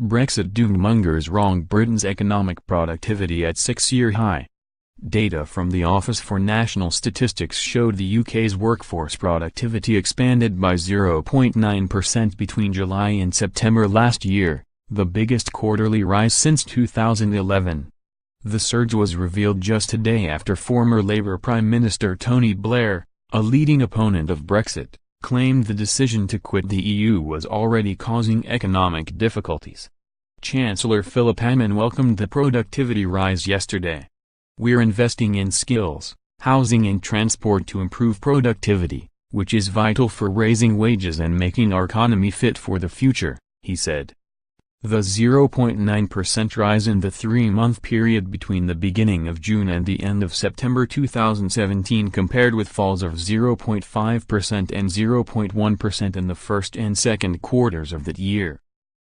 Brexit doom-mongers wrong Britain's economic productivity at six-year high. Data from the Office for National Statistics showed the UK's workforce productivity expanded by 0.9% between July and September last year, the biggest quarterly rise since 2011. The surge was revealed just a day after former Labour Prime Minister Tony Blair, a leading opponent of Brexit, claimed the decision to quit the EU was already causing economic difficulties. Chancellor Philip Hammond welcomed the productivity rise yesterday. "We're investing in skills, housing and transport to improve productivity, which is vital for raising wages and making our economy fit for the future," he said. The 0.9% rise in the three-month period between the beginning of June and the end of September 2017 compared with falls of 0.5% and 0.1% in the first and second quarters of that year.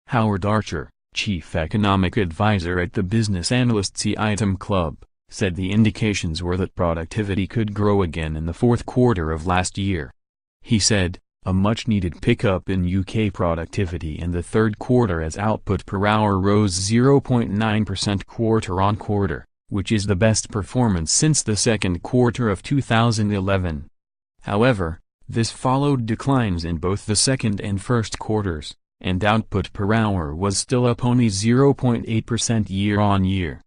Howard Archer, chief economic advisor at the Business Analysts Item Club, said the indications were that productivity could grow again in the fourth quarter of last year. He said, "A much-needed pickup in UK productivity in the third quarter as output per hour rose 0.9% quarter-on-quarter, which is the best performance since the second quarter of 2011. However, this followed declines in both the second and first quarters, and output per hour was still up only 0.8% year-on-year.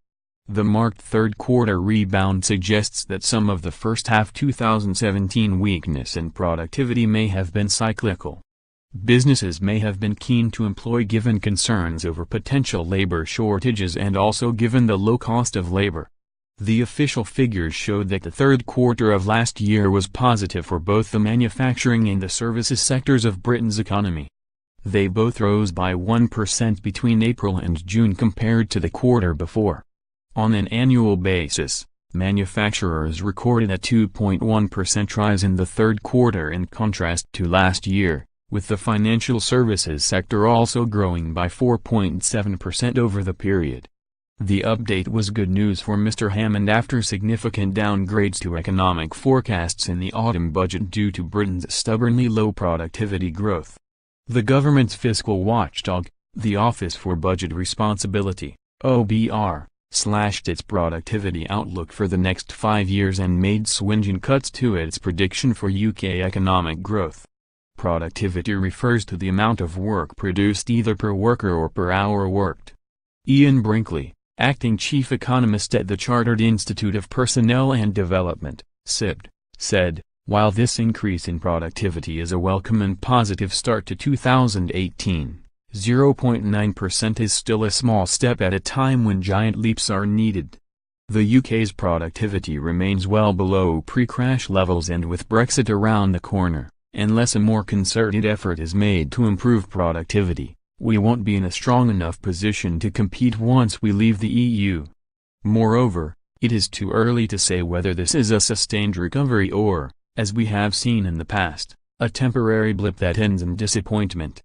The marked third-quarter rebound suggests that some of the first-half 2017 weakness in productivity may have been cyclical. Businesses may have been keen to employ given concerns over potential labor shortages and also given the low cost of labor. The official figures showed that the third quarter of last year was positive for both the manufacturing and the services sectors of Britain's economy. They both rose by 1% between April and June compared to the quarter before. On an annual basis, manufacturers recorded a 2.1% rise in the third quarter in contrast to last year, with the financial services sector also growing by 4.7% over the period. The update was good news for Mr. Hammond after significant downgrades to economic forecasts in the autumn budget due to Britain's stubbornly low productivity growth. The government's fiscal watchdog, the Office for Budget Responsibility, OBR, slashed its productivity outlook for the next 5 years and made swinging cuts to its prediction for UK economic growth. Productivity refers to the amount of work produced either per worker or per hour worked. Ian Brinkley, acting chief economist at the Chartered Institute of Personnel and Development, CIPD, said, "While this increase in productivity is a welcome and positive start to 2018, 0.9% is still a small step at a time when giant leaps are needed." The UK's productivity remains well below pre-crash levels, and with Brexit around the corner, unless a more concerted effort is made to improve productivity, we won't be in a strong enough position to compete once we leave the EU. Moreover, it is too early to say whether this is a sustained recovery or, as we have seen in the past, a temporary blip that ends in disappointment.